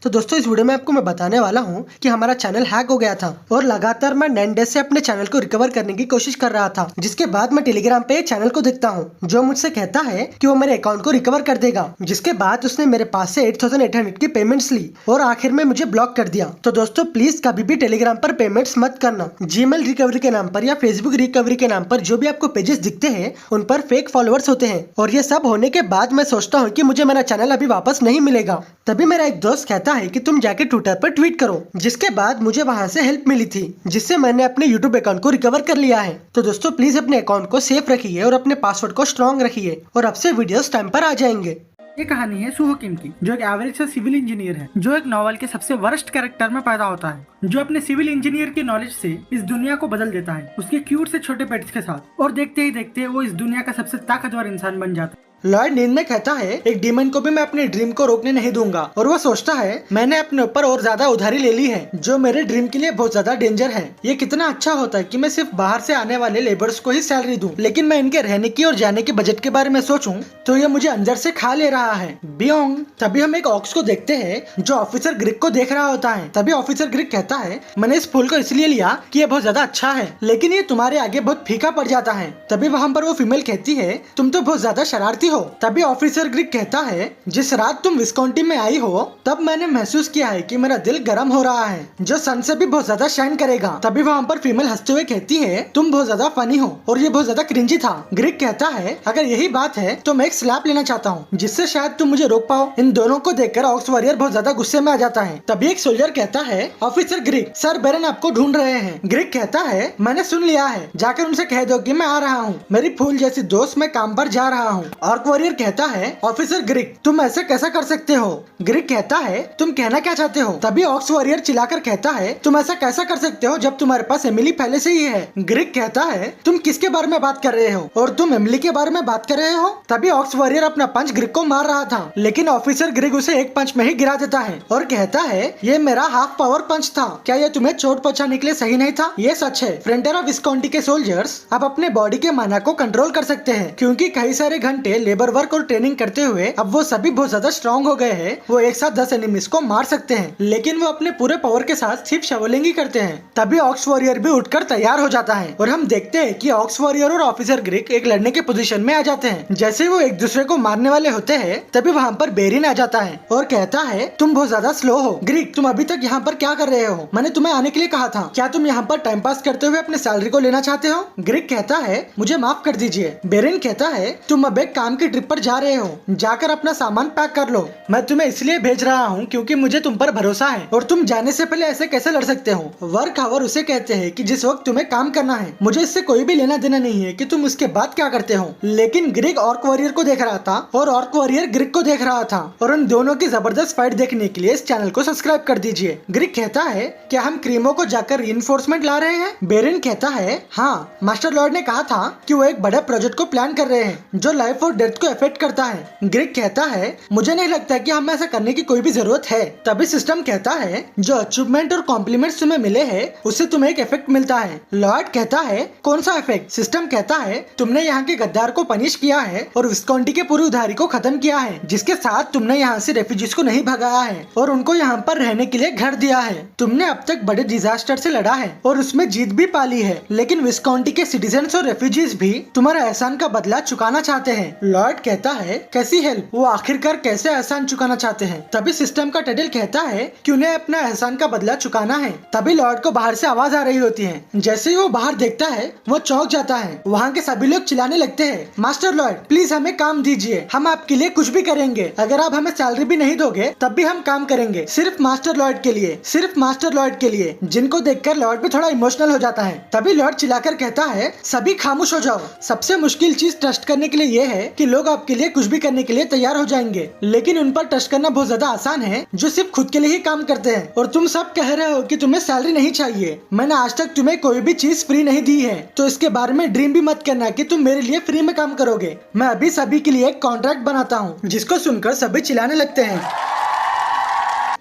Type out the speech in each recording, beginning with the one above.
तो दोस्तों इस वीडियो में आपको मैं बताने वाला हूँ कि हमारा चैनल हैक हो गया था और लगातार मैं 9 डेज से अपने चैनल को रिकवर करने की कोशिश कर रहा था, जिसके बाद मैं टेलीग्राम पे चैनल को देखता हूँ जो मुझसे कहता है कि वो मेरे अकाउंट को रिकवर कर देगा। जिसके बाद उसने मेरे पास से 8800 की पेमेंट्स ली और आखिर में मुझे ब्लॉक कर दिया। तो दोस्तों प्लीज कभी भी टेलीग्राम पर पेमेंट्स मत करना। जीमेल रिकवरी के नाम पर या फेसबुक रिकवरी के नाम पर जो भी आपको पेजेस दिखते हैं उन पर फेक फॉलोअर्स होते हैं और ये सब होने के बाद मैं सोचता हूँ कि मुझे मेरा चैनल अभी वापस नहीं मिलेगा। तभी मेरा एक दोस्त कहता है कि तुम जाके ट्विटर पर ट्वीट करो, जिसके बाद मुझे वहां से हेल्प मिली थी जिससे मैंने अपने यूट्यूब अकाउंट को रिकवर कर लिया है। तो दोस्तों प्लीज अपने अकाउंट को सेफ रखिए और अपने पासवर्ड को स्ट्रॉन्ग रखिए और अब से वीडियोस टाइम पर आ जाएंगे। ये कहानी है सुहोकिम की, जो एक एवरेज सा सिविल इंजीनियर है, जो एक नॉवल के सबसे वर्स्ट कैरेक्टर में पैदा होता है, जो अपने सिविल इंजीनियर की नॉलेज से इस दुनिया को बदल देता है उसके क्यूट से छोटे पेट्स के साथ, और देखते ही देखते वो इस दुनिया का सबसे ताकतवर इंसान बन जाता है। लॉयड नींद में कहता है एक डीमन को भी मैं अपने ड्रीम को रोकने नहीं दूंगा और वो सोचता है मैंने अपने ऊपर और ज्यादा उधारी ले ली है जो मेरे ड्रीम के लिए बहुत ज्यादा डेंजर है। ये कितना अच्छा होता है कि मैं सिर्फ बाहर से आने वाले लेबर्स को ही सैलरी दूं, लेकिन मैं इनके रहने की और जाने के बजट के बारे में सोचूं तो ये मुझे अंदर से खा ले रहा है। बियोंग। तभी हम एक ऑक्स को देखते हैं जो ऑफिसर ग्रिक को देख रहा होता है। तभी ऑफिसर ग्रिक कहता है मैंने इस फूल को इसलिए लिया कि ये बहुत ज्यादा अच्छा है, लेकिन ये तुम्हारे आगे बहुत फीका पड़ जाता है। तभी वहाँ पर वो फीमेल कहती है तुम तो बहुत ज्यादा शरारती हो। तभी ऑफिसर ग्रिक कहता है जिस रात तुम विस्कॉन्टी में आई हो तब मैंने महसूस किया है कि मेरा दिल गर्म हो रहा है जो सन से भी बहुत ज्यादा शाइन करेगा। तभी वहाँ पर फीमेल हंसते हुए कहती है तुम बहुत ज्यादा फनी हो और ये बहुत ज्यादा क्रिंजी था। ग्रिक कहता है अगर यही बात है तो मैं एक स्लैप लेना चाहता हूँ जिससे शायद तुम मुझे रोक पाओ। इन दोनों को देखकर ऑक्स वॉरियर बहुत ज्यादा गुस्से में आ जाता है। तभी एक सोल्जर कहता है ऑफिसर ग्रिक, सर बेरन आपको ढूंढ रहे हैं। ग्रिक कहता है मैंने सुन लिया है, जाकर उनसे कह दो कि मैं आ रहा हूँ, मेरी फूल जैसी दोस्त मैं काम पर जा रहा हूँ। ऑर्क वॉरियर कहता है ऑफिसर ग्रिक तुम ऐसे कैसा कर सकते हो। ग्रिक कहता है तुम कहना क्या चाहते हो। तभी ऑक्स वॉरियर चिल्लाकर कहता है तुम ऐसा कैसा कर सकते हो जब तुम्हारे पास एमिली पहले से ही है। ग्रिक कहता है तुम किसके बारे में बात कर रहे हो और तुम एमिली के बारे में बात कर रहे हो। तभी ऑक्स वॉरियर अपना पंच ग्रिक को मार रहा था, लेकिन ऑफिसर ग्रिक उसे एक पंच में ही गिरा देता है और कहता है ये मेरा हाफ पावर पंच था, क्या ये तुम्हें चोट पहुंचाने के लिए सही नहीं था। ये सच है। फ्रंटियर विस्कॉन्टी के सोल्जर्स अब अपने बॉडी के माना को कंट्रोल कर सकते हैं क्योंकि कई सारे घंटे लेबर वर्क और ट्रेनिंग करते हुए अब वो सभी बहुत ज्यादा स्ट्रॉन्ग हो गए हैं। वो एक साथ 10 एनिमीज को मार सकते हैं, लेकिन वो अपने पूरे पावर के साथ सिर्फ शवलिंग ही करते हैं। तभी ऑक्स वॉरियर भी उठकर तैयार हो जाता है और हम देखते हैं कि ऑक्स वॉरियर और ऑफिसर ग्रिक एक लड़ने के पोजीशन में आ जाते हैं। जैसे वो एक दूसरे को मारने वाले होते हैं तभी वहाँ पर बेरिन आ जाता है और कहता है तुम बहुत ज्यादा स्लो हो। ग्रिक तुम अभी तक यहाँ पर क्या कर रहे हो, मैंने तुम्हें आने के लिए कहा था, क्या तुम यहाँ पर टाइम पास करते हुए अपने सैलरी को लेना चाहते हो। ग्रिक कहता है मुझे माफ कर दीजिए। बेरिन कहता है तुम अब एक काम की ट्रिप पर जा रहे हो, जाकर अपना सामान पैक कर लो। मैं तुम्हें इसलिए भेज रहा हूँ क्योंकि मुझे तुम पर भरोसा है और तुम जाने से पहले ऐसे कैसे लड़ सकते हो। वर्क आवर उसे कहते हैं कि जिस वक्त तुम्हें काम करना है, मुझे इससे कोई भी लेना देना नहीं है कि तुम उसके बाद क्या करते हो। लेकिन ग्रिक ऑर्क वॉरियर को देख रहा था और ऑर्क वॉरियर ग्रिक को देख रहा था और उन दोनों की जबरदस्त फाइट देखने के लिए इस चैनल को सब्सक्राइब कर दीजिए। ग्रिक कहता है क्या हम क्रीमो को जाकर रीइंफोर्समेंट ला रहे हैं। बेरिन कहता है हाँ, मास्टर लॉर्ड ने कहा था कि वो एक बड़े प्रोजेक्ट को प्लान कर रहे हैं जो लाइफ और डेथ को अफेक्ट करता है। ग्रिक कहता है मुझे नहीं लगता कि हमें ऐसा करने की कोई भी जरूरत है। तभी सिस्टम कहता है जो अचीवमेंट और कॉम्प्लीमेंट्स तुम्हें मिले हैं उससे तुम्हें एक इफेक्ट मिलता है। लॉर्ड कहता है कौन सा इफेक्ट। सिस्टम कहता है तुमने यहाँ के गद्दार को पनिश किया है और विस्कॉन्टी के पूरी उधारी को खत्म किया है, जिसके साथ तुमने यहाँ से रेफ्यूजीज को नहीं भगाया है और उनको यहाँ पर रहने के लिए घर दिया है। तुमने अब तक बड़े डिजास्टर से लड़ा है और उसमें जीत भी पाली है, लेकिन विस्कॉन्टी के सिटीजन्स और रेफ्यूजीज भी तुम्हारा एहसान का बदला चुकाना चाहते हैं। लॉर्ड कहता है कैसी हेल्प। वो आखिरकार कैसे एहसान चुकाना चाहते हैं। तभी सिस्टम का टेडल कहता है कि उन्हें अपना एहसान का बदला चुकाना है। तभी लॉर्ड को बाहर से आवाज आ रही होती है। जैसे ही वो बाहर देखता है वो चौंक जाता है। वहाँ के सभी लोग चिल्लाने लगते हैं मास्टर लॉर्ड प्लीज हमें काम दीजिए, हम आपके लिए कुछ भी करेंगे, अगर आप हमें सैलरी भी नहीं दोगे तब भी हम काम करेंगे, सिर्फ मास्टर लॉर्ड के लिए, सिर्फ मास्टर लॉर्ड के लिए। जिनको देखकर लॉर्ड भी थोड़ा इमोशनल हो जाता है। तभी लॉर्ड चिल्लाकर कहता है सभी खामोश हो जाओ। सबसे मुश्किल चीज ट्रस्ट करने के लिए ये है कि लोग आपके लिए कुछ भी करने के लिए तैयार हो जाएंगे, लेकिन उन पर ट्रस्ट करना बहुत ज्यादा आसान है जो सिर्फ खुद के लिए ही काम करते हैं। और तुम सब कह रहे हो कि तुम्हें सैलरी नहीं चाहिए। मैंने आज तक तुम्हें कोई भी चीज फ्री नहीं दी है, तो इसके बारे में ड्रीम भी मत करना कि तुम मेरे लिए फ्री में काम करोगे। मैं अभी सभी के लिए एक कॉन्ट्रैक्ट बनाता हूँ। जिसको सुनकर सभी चिल्लाने लगते हैं।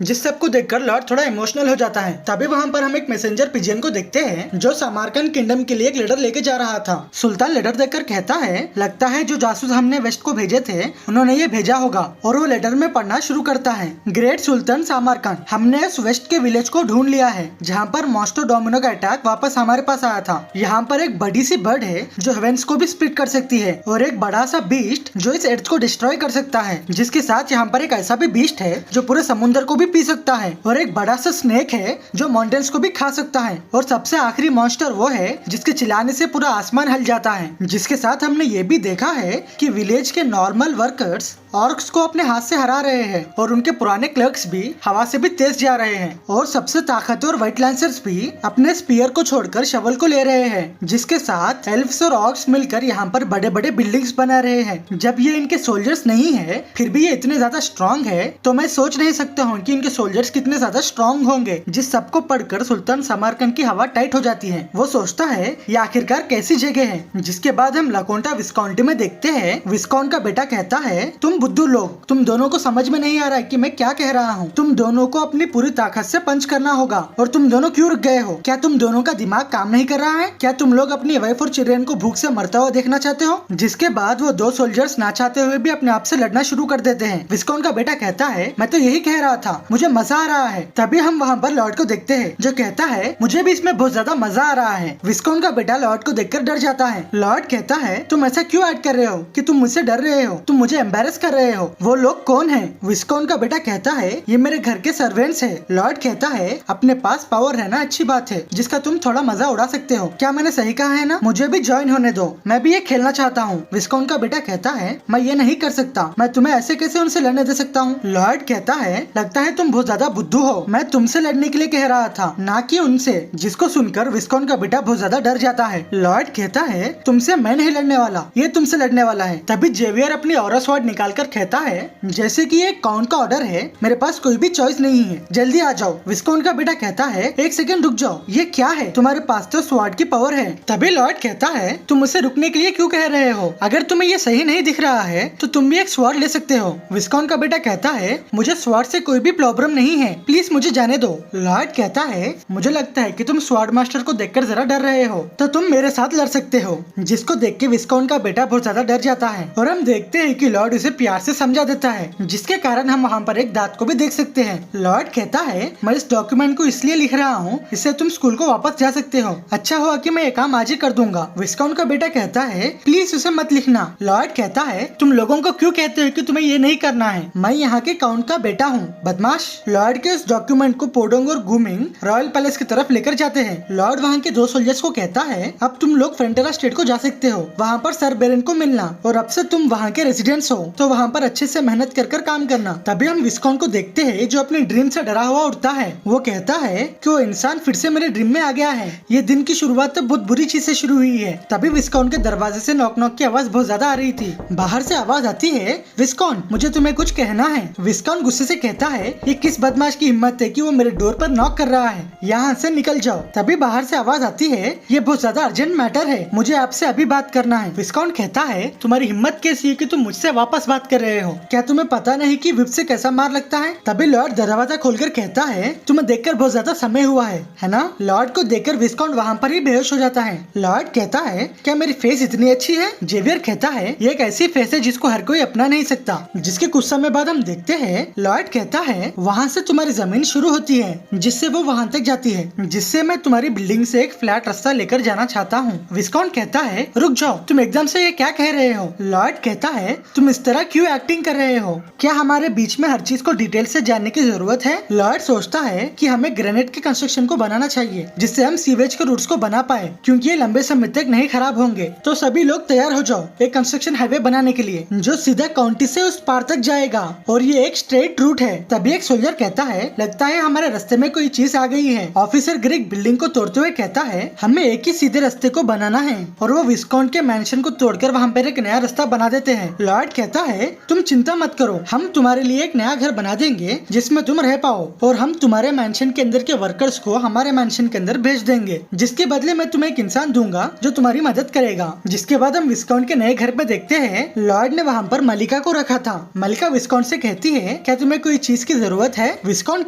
जिस सबको देखकर लॉर्ड थोड़ा इमोशनल हो जाता है। तभी वहाँ पर हम एक मैसेंजर पिजियन को देखते हैं जो समारकंद किंगडम के लिए एक लेटर लेके जा रहा था। सुल्तान लेटर देखकर कहता है, लगता है जो जासूस हमने वेस्ट को भेजे थे उन्होंने ये भेजा होगा, और वो लेटर में पढ़ना शुरू करता है। ग्रेट सुल्तान सामरकंद, हमने इस वेस्ट के विलेज को ढूंढ लिया है जहाँ पर मॉस्टो डोमिनो का अटैक वापस हमारे पास आया था। यहाँ पर एक बड़ी सी बर्ड है जो हेवेंस को भी स्प्लिट कर सकती है, और एक बड़ा सा बीस्ट जो इस अर्थ को डिस्ट्रॉय कर सकता है, जिसके साथ यहाँ पर एक ऐसा भी बीस्ट है जो पूरे समुद्र को भी पी सकता है, और एक बड़ा सा स्नेक है जो माउंटेन्स को भी खा सकता है, और सबसे आखिरी मॉन्स्टर वो है जिसके चिल्लाने से पूरा आसमान हिल जाता है। जिसके साथ हमने ये भी देखा है कि विलेज के नॉर्मल वर्कर्स ऑर्क्स को अपने हाथ से हरा रहे हैं, और उनके पुराने क्लर्क्स भी हवा से भी तेज जा रहे हैं, और सबसे ताकतवर व्हाइट लैंसर्स भी अपने स्पीयर को छोड़कर शवल को ले रहे हैं। जिसके साथ एल्फ्स और ऑर्क्स मिलकर यहाँ पर बड़े बड़े बिल्डिंग्स बना रहे हैं। जब ये इनके सोल्जर्स नहीं है फिर भी ये इतने ज्यादा स्ट्रॉन्ग है, तो मैं सोच नहीं सकता हूँ कि इनके सोल्जर्स कितने ज्यादा स्ट्रॉन्ग होंगे। जिस सबको पढ़कर सुल्तान समरकंद की हवा टाइट हो जाती है। वो सोचता है ये आखिरकार कैसी जगह है। जिसके बाद हम लकोंटा विस्काउंटी में देखते हैं। विस्काउंट का बेटा कहता है, तुम बुद्धू लोग, तुम दोनों को समझ में नहीं आ रहा है कि मैं क्या कह रहा हूँ। तुम दोनों को अपनी पूरी ताकत से पंच करना होगा, और तुम दोनों क्यों रुक गए हो? क्या तुम दोनों का दिमाग काम नहीं कर रहा है? क्या तुम लोग अपनी वाइफ और चिल्ड्रन को भूख से मरता हुआ देखना चाहते हो? जिसके बाद वो दो सोल्जर्स ना चाहते हुए भी अपने आप से लड़ना शुरू कर देते हैं। विस्काउंट का बेटा कहता है, मैं तो यही कह रहा था, मुझे मजा आ रहा है। तभी हम वहाँ पर लॉर्ड को देखते हैं जो कहता है, मुझे भी इसमें बहुत ज्यादा मजा आ रहा है। विस्काउंट का बेटा लॉर्ड को देखकर डर जाता है। लॉर्ड कहता है, तुम ऐसा क्यों ऐड कर रहे हो कि तुम मुझसे डर रहे हो? तुम मुझे एम्बेरस कर रहे हो। वो लोग कौन है? विस्काउंट का बेटा कहता है, ये मेरे घर के सर्वेंट्स है। लॉर्ड कहता है, अपने पास पावर रहना अच्छी बात है जिसका तुम थोड़ा मजा उड़ा सकते हो। क्या मैंने सही कहा है ना? मुझे भी ज्वाइन होने दो, मैं भी ये खेलना चाहता हूँ। विस्काउंट का बेटा कहता है, मैं ये नहीं कर सकता, मैं तुम्हें ऐसे कैसे उनसे लड़ने दे सकता हूँ? लॉर्ड कहता है, लगता है तुम बहुत ज्यादा बुद्धू हो, मैं तुमसे लड़ने के लिए कह रहा था, ना कि उनसे। जिसको सुनकर विस्काउंट का बेटा बहुत ज्यादा डर जाता है। लॉर्ड कहता है, तुमसे मैं नहीं लड़ने वाला, ये तुमसे लड़ने वाला है। तभी जेवियर अपनी ऑरा स्वॉर्ड निकाल कर कहता है, जैसे कि ये काउंट का ऑर्डर है, मेरे पास कोई भी चॉइस नहीं है, जल्दी आ जाओ। विस्काउंट का बेटा कहता है, एक सेकंड रुक जाओ, ये क्या है? तुम्हारे पास तो स्वॉर्ड की पावर है। तभी लॉर्ड कहता है, तुम मुझसे रुकने के लिए क्यों कह रहे हो? अगर तुम्हें ये सही नहीं दिख रहा है तो तुम भी एक स्वॉर्ड ले सकते हो। विस्काउंट का बेटा कहता है, मुझे स्वॉर्ड से कोई भी प्रॉब्लम नहीं है, प्लीज मुझे जाने दो। लॉर्ड कहता है, मुझे लगता है कि तुम स्वॉर्ड मास्टर को देखकर जरा डर रहे हो, तो तुम मेरे साथ लड़ सकते हो। जिसको देख के विस्काउंट का बेटा बहुत ज्यादा डर जाता है, और हम देखते हैं कि लॉर्ड उसे प्यार से समझा देता है, जिसके कारण हम वहाँ पर एक दांत को भी देख सकते हैं। लॉर्ड कहता है, मैं इस डॉक्यूमेंट को इसलिए लिख रहा हूँ, इससे तुम स्कूल को वापस जा सकते हो। अच्छा हुआ कि मैं ये काम आज ही कर दूंगा। विस्काउंट का बेटा कहता है, प्लीज उसे मत लिखना। लॉर्ड कहता है, तुम लोगों को क्यों कहते हो कि तुम्हें ये नहीं करना है? मैं यहाँ के काउंट का बेटा हूँ, बदमाश। लॉर्ड के उस डॉक्यूमेंट को पोडोंग और गुमिंग रॉयल पैलेस की तरफ लेकर जाते हैं। लॉर्ड वहाँ के दो सोल्जर्स को कहता है, अब तुम लोग फ्रंटेरा स्टेट को जा सकते हो, वहाँ पर सर बेरन को मिलना, और अब से तुम वहाँ के रेजिडेंट्स हो, तो वहाँ पर अच्छे से मेहनत कर काम करना। तभी हम विस्काउंट को देखते हैं जो अपनी ड्रीम से डरा हुआ उठता है। वो कहता है कि वो इंसान फिर से मेरे ड्रीम में आ गया है। ये दिन की शुरुआत तो बहुत बुरी चीज से शुरू हुई है। तभी विस्काउंट के दरवाजे से नॉक नॉक की आवाज बहुत ज्यादा आ रही थी। बाहर से आवाज आती है, विस्काउंट मुझे तुम्हें कुछ कहना है। विस्काउंट गुस्से से कहता है, ये किस बदमाश की हिम्मत है कि वो मेरे डोर पर नॉक कर रहा है, यहाँ से निकल जाओ। तभी बाहर से आवाज आती है, ये बहुत ज्यादा अर्जेंट मैटर है, मुझे आपसे अभी बात करना है। विस्काउंट कहता है, तुम्हारी हिम्मत कैसी है कि तुम मुझसे वापस बात कर रहे हो? क्या तुम्हें पता नहीं कि विप से कैसा मार लगता है? तभी लॉर्ड दरवाजा खोलकर कहता है, तुम्हें देखकर बहुत ज्यादा समय हुआ है ना? लॉर्ड को देखकर विस्काउंट वहाँ पर ही बेहोश हो जाता है। लॉर्ड कहता है, क्या मेरी फेस इतनी अच्छी है? जेवियर कहता है, ये एक ऐसी फेस है जिसको हर कोई अपना नहीं सकता। जिसके कुछ समय बाद हम देखते हैं, लॉर्ड कहता है, वहाँ से तुम्हारी जमीन शुरू होती है जिससे वो वहाँ तक जाती है, जिससे मैं तुम्हारी बिल्डिंग से एक फ्लैट रास्ता लेकर जाना चाहता हूँ। विस्काउंट कहता है, रुक जाओ, तुम एकदम से ये क्या कह रहे हो? लॉर्ड कहता है, तुम इस तरह क्यों एक्टिंग कर रहे हो? क्या हमारे बीच में हर चीज को डिटेल से जानने की जरूरत है? लॉर्ड सोचता है कि हमें ग्रेनेड के कंस्ट्रक्शन को बनाना चाहिए जिससे हम सीवेज के रूट्स को बना पाए, क्योंकि ये लंबे समय तक नहीं खराब होंगे। तो सभी लोग तैयार हो जाओ एक कंस्ट्रक्शन हाईवे बनाने के लिए जो सीधा काउंटी से उस पार तक जाएगा, और ये एक स्ट्रेट रूट है। तभी एक सोल्जर कहता है, लगता है हमारे रास्ते में कोई चीज आ गई है। ऑफिसर ग्रेग बिल्डिंग को तोड़ते हुए कहता है, हमें एक ही सीधे रास्ते को बनाना है, और वो विस्काउंट के मैंशन को तोड़कर वहाँ पर एक नया रास्ता बना देते हैं। लॉर्ड कहता है, तुम चिंता मत करो, हम तुम्हारे लिए एक नया घर बना देंगे जिसमें तुम रह पाओ, और हम तुम्हारे मैंशन के अंदर के वर्कर्स को हमारे मैंशन के अंदर भेज देंगे, जिसके बदले मैं तुम्हें एक इंसान दूंगा जो तुम्हारी मदद करेगा। जिसके बाद हम विस्काउंट के नए घर पे देखते हैं लॉर्ड ने वहाँ पर मलिका को रखा था। मलिका विस्काउंट से कहती है, क्या तुम्हें कोई चीज की जरूरत है? विस्काउंट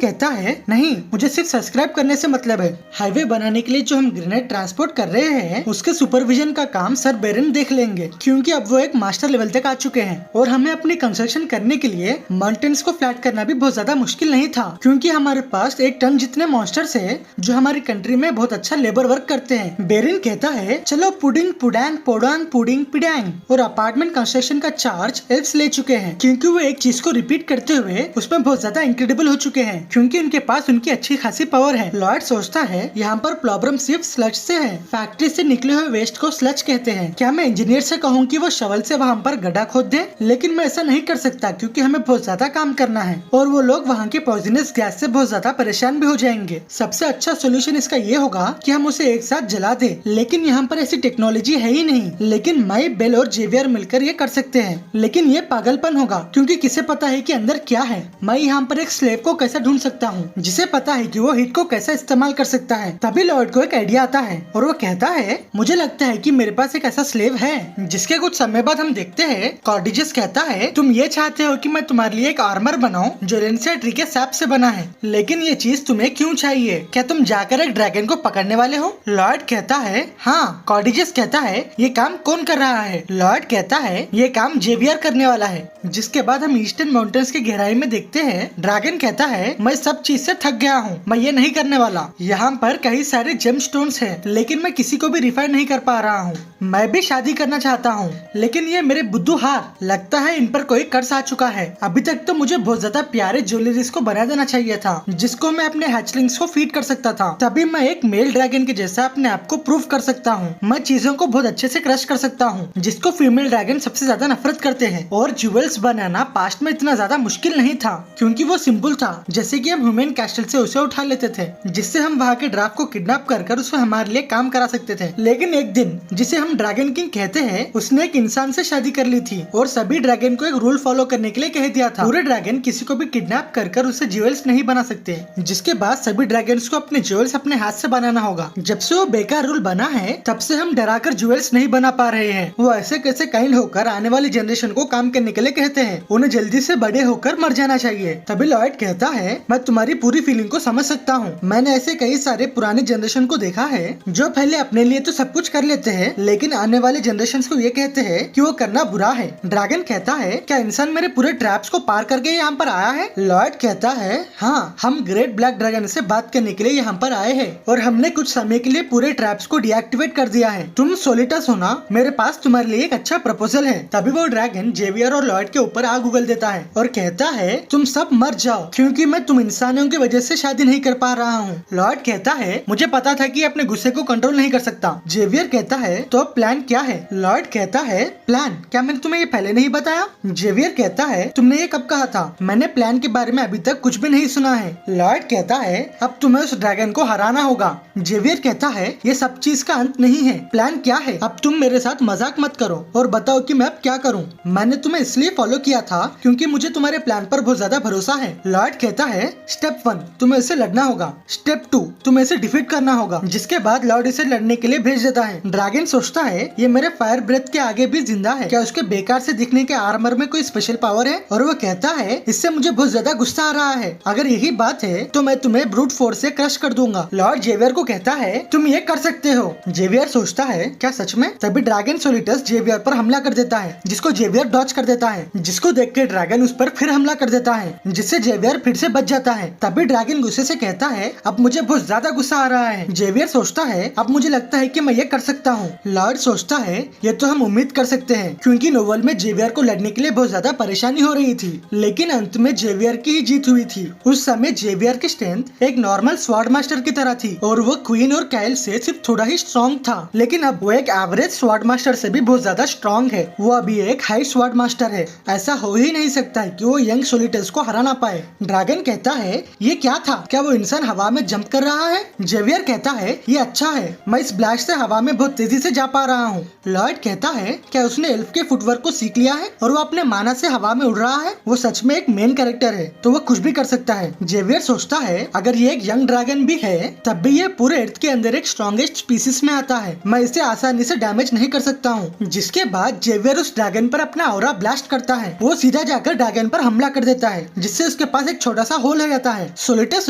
कहता है, नहीं, मुझे सिर्फ सब्सक्राइब करने से मतलब है। हाईवे बनाने के लिए जो हम ग्रेनाइट ट्रांसपोर्ट कर रहे हैं उसके सुपरविजन का काम सर बेरन देख लेंगे, क्योंकि अब वो एक मास्टर लेवल तक आ चुके हैं। और हमें अपनी कंस्ट्रक्शन करने के लिए माउंटेन्स को फ्लैट करना भी बहुत ज्यादा मुश्किल नहीं था, क्योंकि हमारे पास 1 टन जितने मॉन्स्टर्स है जो हमारी कंट्री में बहुत अच्छा लेबर वर्क करते हैं। बेरिन कहता है, चलो पुडिंग पुडैंग पोडांग पुडिंग पिडैंग। और अपार्टमेंट कंस्ट्रक्शन का चार्ज एल्फ्स ले चुके हैं, क्योंकि वो एक चीज को रिपीट करते हुए उसमें बहुत ज्यादा इनक्रेडिबल हो चुके हैं, क्योंकि उनके पास उनकी अच्छी खासी पावर है। लॉर्ड सोचता है, यहाँ पर प्रॉब्लम सिर्फ स्लज से है। फैक्ट्री से निकले हुए वेस्ट को स्लज कहते हैं। क्या मैं इंजीनियर से कहूँ कि वो शवल से वहाँ पर गड्ढा खोद दे? लेकिन मैं ऐसा नहीं कर सकता, क्योंकि हमें बहुत ज्यादा काम करना है और वो लोग वहाँ के पॉइजनस गैस से बहुत ज्यादा परेशान भी हो जाएंगे। सबसे अच्छा सोल्यूशन इसका ये होगा कि हम उसे एक साथ जला दे, लेकिन यहाँ पर ऐसी टेक्नोलॉजी है ही नहीं। लेकिन माई, बेल और जेवियर मिलकर ये कर सकते हैं, लेकिन ये पागलपन होगा, क्योंकि किसे पता है कि अंदर क्या है। मैं यहाँ पर एक स्लेव को कैसे ढूंढ सकता हूँ जिसे पता है कि वो हीट को कैसे इस्तेमाल कर सकता है। तभी लॉर्ड को एक आइडिया आता है और वो कहता है, मुझे लगता है कि मेरे पास एक ऐसा स्लेव है। जिसके कुछ समय बाद हम देखते हैं कॉर्डिजस कहता है, तुम ये चाहते हो कि मैं तुम्हारे लिए एक आर्मर बनाऊं जो रेंसिया ट्री के सैप से बना है, लेकिन ये चीज तुम्हें क्यों चाहिए? क्या तुम जाकर एक ड्रैगन को पकड़ने वाले हो? लॉर्ड कहता है, हाँ। कॉर्डिजस कहता है, ये काम कौन कर रहा है? लॉर्ड कहता है, ये काम जेवियर करने वाला है। जिसके बाद हम ईस्टर्न माउंटेन्स की गहराई में देखते हैं ड्रैगन कहता है, मैं सब चीज से थक गया हूँ, मैं ये नहीं करने वाला। यहाँ पर कई सारे जेमस्टोन्स हैं, लेकिन मैं किसी को भी रिफाइन नहीं कर पा रहा हूँ। मैं भी शादी करना चाहता हूँ, लेकिन ये मेरे बुद्धू हार, लगता है इन पर कोई कर्ज आ चुका है। अभी तक तो मुझे बहुत ज्यादा प्यारे ज्वेलरीज को बना देना चाहिए था, जिसको मैं अपने हैचलिंग्स को फीड कर सकता था, तभी मैं एक मेल ड्रैगन के जैसा अपने आप को प्रूव कर सकता हूँ। मैं चीजों को बहुत अच्छे से क्रश कर सकता हूँ, जिसको फीमेल ड्रैगन सबसे ज्यादा नफरत करते हैं। और ज्वेल्स बनाना पास्ट में इतना ज्यादा मुश्किल नहीं था, क्योंकि वो सिंपल था, जैसे कि हम ह्यूमन कैस्टल से उसे उठा लेते थे, जिससे हम वहाँ के ड्राफ को किडनैप कर उसमें हमारे लिए काम करा सकते थे। लेकिन एक दिन, जिसे हम ड्रैगन किंग कहते हैं, उसने एक इंसान से शादी कर ली थी और सभी ड्रैगन को एक रूल फॉलो करने के लिए कह दिया था। पूरे ड्रैगन किसी को भी किडनैप कर उसे ज्वेल्स नहीं बना सकते, जिसके बाद सभी ड्रैगन्स को अपने ज्वेल्स अपने हाथ से बनाना होगा। जब से वो बेकार रूल बना है, तब से हम डराकर ज्वेल्स नहीं बना पा रहे हैं। वो ऐसे कैसे काइंड होकर आने वाली जनरेशन को काम करने के लिए कहते हैं, उन्हें जल्दी से बड़े होकर मर जाना चाहिए। तभी लॉयड कहता है, मैं तुम्हारी पूरी फीलिंग को समझ सकता हूँ। मैंने ऐसे कई सारे पुराने जनरेशन को देखा है जो पहले अपने लिए तो सब कुछ कर लेते हैं, लेकिन आने वाले जनरेशन को ये कहते हैं कि वो करना बुरा है। ड्रैगन कहता है, क्या इंसान मेरे पूरे ट्रैप्स को पार करके यहाँ पर आया है? लॉयड कहता है, हाँ, हम ग्रेट ब्लैक ड्रैगन से बात करने के लिए यहाँ पर आए हैं और हमने कुछ समय के लिए पूरे ट्रैप्स को डीएक्टिवेट कर दिया है। तुम सोलिटस हो ना, मेरे पास तुम्हारे लिए एक अच्छा प्रपोजल है। तभी वो ड्रैगन जेवियर और लॉयड के ऊपर आग उगल देता है और कहता है, तुम सब मर जाओ, क्योंकि मैं तुम इंसानों की वजह से शादी नहीं कर पा रहा हूँ। लॉयड कहता है, मुझे पता था कि अपने गुस्से को कंट्रोल नहीं कर सकता। जेवियर कहता है, तो अब प्लान क्या है? लॉयड कहता है, प्लान? क्या मैंने तुम्हें ये पहले नहीं बताया? जेवियर कहता है, तुमने ये कब कहा था? मैंने प्लान के बारे में अभी तक कुछ भी नहीं सुना है। लॉयड कहता है, अब तुम्हें उस ड्रैगन को हराना होगा। जेवियर कहता है, ये सब चीज का अंत नहीं है। प्लान क्या है? अब तुम मेरे साथ मजाक मत करो और बताओ कि मैं अब क्या करूं। मैंने तुम्हें इसलिए फॉलो किया था क्योंकि मुझे तुम्हारे प्लान पर बहुत ज्यादा भरोसा है। लॉयड कहता है, स्टेप 1, तुम्हें इसे लड़ना होगा। स्टेप 2, तुम्हें इसे डिफीट करना होगा। जिसके बाद लॉर्ड इसे लड़ने के लिए भेज देता है। ड्रैगन सोचता है, ये मेरे फायर ब्रेथ के आगे भी जिंदा है, क्या उसके बेकार से दिखने के आर्मर में कोई स्पेशल पावर है? और वो कहता है, इससे मुझे बहुत ज्यादा गुस्सा आ रहा है। अगर यही बात है तो मैं तुम्हें ब्रूट फोर्स से क्रश कर दूंगा। लॉर्ड जेवियर को कहता है, तुम ये कर सकते हो। जेवियर सोचता है, क्या सच में? तभी ड्रैगन सोलिटस जेवियर पर हमला कर देता है, जिसको जेवियर डॉज कर देता है, जिसको देख के ड्रैगन उस पर फिर हमला कर देता है, जिससे जेवियर फिर से बच जाता है। तभी ड्रैगन गुस्से से कहता है, अब मुझे बहुत ज्यादा गुस्सा आ रहा है। जेवियर सोचता है, अब मुझे लगता है कि मैं ये कर सकता हूँ। लॉर्ड सोचता है, ये तो हम उम्मीद कर सकते हैं, क्योंकि नोवेल में जेवियर को लड़ने के लिए बहुत ज्यादा परेशानी हो रही थी, लेकिन अंत में जेवियर की ही जीत हुई थी। उस समय जेवियर की स्ट्रेंथ एक नॉर्मल स्वॉर्ड मास्टर की तरह थी और वो क्वीन और काइल से सिर्फ थोड़ा ही स्ट्रॉन्ग था, लेकिन अब वो एक एवरेज स्वॉर्ड मास्टर से भी बहुत ज्यादा स्ट्रॉन्ग है। वो अभी एक हाई स्वॉर्ड मास्टर है। ऐसा हो ही नहीं सकता है कि वो यंग सोलिटस को हरा ना पाए। ड्रैगन कहता है, ये क्या था? क्या वो इंसान हवा में जंप कर रहा है? जेवियर कहता है, ये अच्छा है, मैं इस ब्लास्ट से हवा में बहुत तेजी से जा पा रहा हूँ। लॉयड कहता है, क्या उसने एल्फ के फुटवर्क को सीख लिया है? और वो अपने माना से हवा में उड़ रहा है, वो सच में एक मेन कैरेक्टर है, तो वो कुछ भी कर सकता है। जेवियर सोचता है अगर ये एक यंग ड्रैगन भी है तब भी ये पूरे अर्थ के अंदर एक स्ट्रॉन्गेस्ट स्पीसीज में आता है, मैं इसे आसानी से डैमेज नहीं कर सकता हूँ। जिसके बाद जेवियर उस ड्रैगन पर अपना ऑरा ब्लास्ट करता है, वो सीधा जाकर ड्रैगन पर हमला कर देता है, जिससे उसके पास एक छोटा सा होल हो जाता है। सोलिटस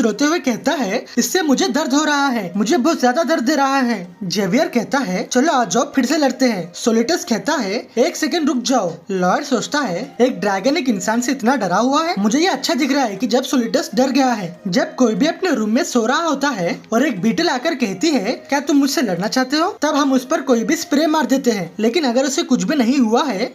रोते हुए कहता है इससे मुझे दर्द हो रहा है, मुझे बहुत ज्यादा दर्द दे रहा है। जेवियर कहता है चलो आ जाओ फिर से लड़ते हैं। सोलिटस कहता है एक सेकंड रुक जाओ। लॉयड सोचता है एक ड्रैगन एक इंसान से इतना डरा हुआ है, मुझे ये अच्छा दिख रहा है कि जब सोलिटस डर गया है। जब कोई भी अपने रूम में सो रहा होता है और एक बीटल आकर कहती है क्या तुम मुझसे लड़ना चाहते हो, तब हम उस पर कोई भी स्प्रे मार देते हैं, लेकिन अगर उसे कुछ भी नहीं हुआ है